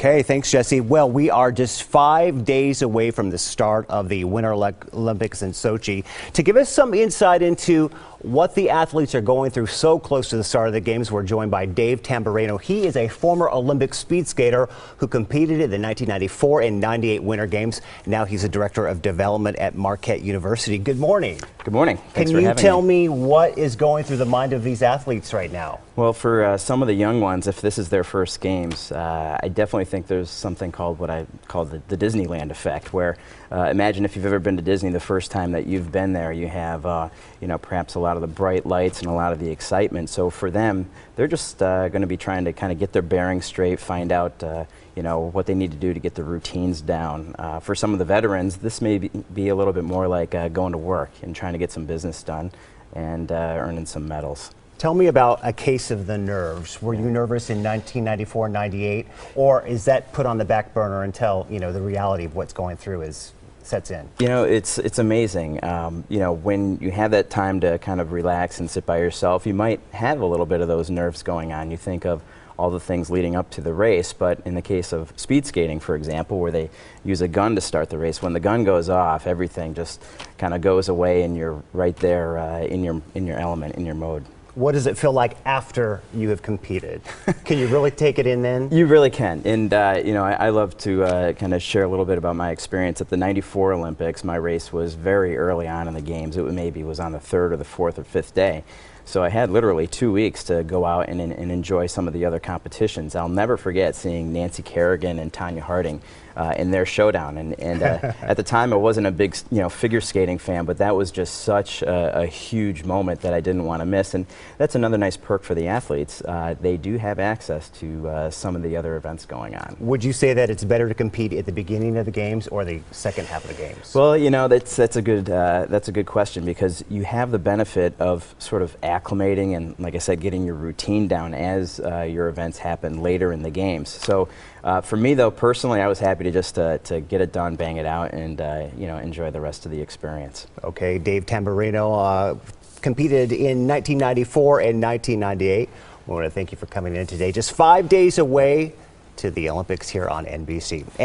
Okay, thanks, Jesse. Well, we are just 5 days away from the start of the Winter Olympics in Sochi. To give us some insight into what the athletes are going through so close to the start of the games, we're joined by Dave Tamburrino. He is a former Olympic speed skater who competed in the 1994 and 98 Winter Games. Now he's a director of development at Marquette University. Good morning. Good morning. Thanks Can for you having tell me. me what is going through the mind of these athletes right now? Well, for some of the young ones, if this is their first games, I definitely think there's something called what I call the Disneyland effect, where imagine if you've ever been to Disney the first time that you've been there, you have perhaps a lot of the bright lights and a lot of the excitement. So for them, they're just going to be trying to kind of get their bearings straight, find out what they need to do to get the routines down. For some of the veterans, this may be a little bit more like going to work and trying to get some business done and earning some medals. Tell me about a case of the nerves. Were you nervous in 1994, 98, or is that put on the back burner until the reality of what's going through sets in? It's amazing. When you have that time to kind of relax and sit by yourself, you might have a little bit of those nerves going on. You think of all the things leading up to the race, but in the case of speed skating, for example, where they use a gun to start the race, when the gun goes off, everything just kind of goes away and you're right there in your element, in your mode. What does it feel like after you have competed? Can you really take it in then? You really can. And, I love to kind of share a little bit about my experience. At the 94 Olympics, my race was very early on in the games. It maybe was on the third or the fourth or fifth day. So I had literally 2 weeks to go out and enjoy some of the other competitions. I'll never forget seeing Nancy Kerrigan and Tanya Harding in their showdown. And at the time, I wasn't a big figure skating fan, but that was just such a huge moment that I didn't want to miss. And that's another nice perk for the athletes. They do have access to some of the other events going on. Would you say that it's better to compete at the beginning of the games or the second half of the games? Well, that's a good question, because you have the benefit of sort of acclimating and, like I said, getting your routine down as your events happen later in the games. So for me, though, personally, I was happy to just to get it done, bang it out, and enjoy the rest of the experience. Okay, Dave Tamburrino competed in 1994 and 1998. We want to thank you for coming in today. Just 5 days away to the Olympics here on NBC.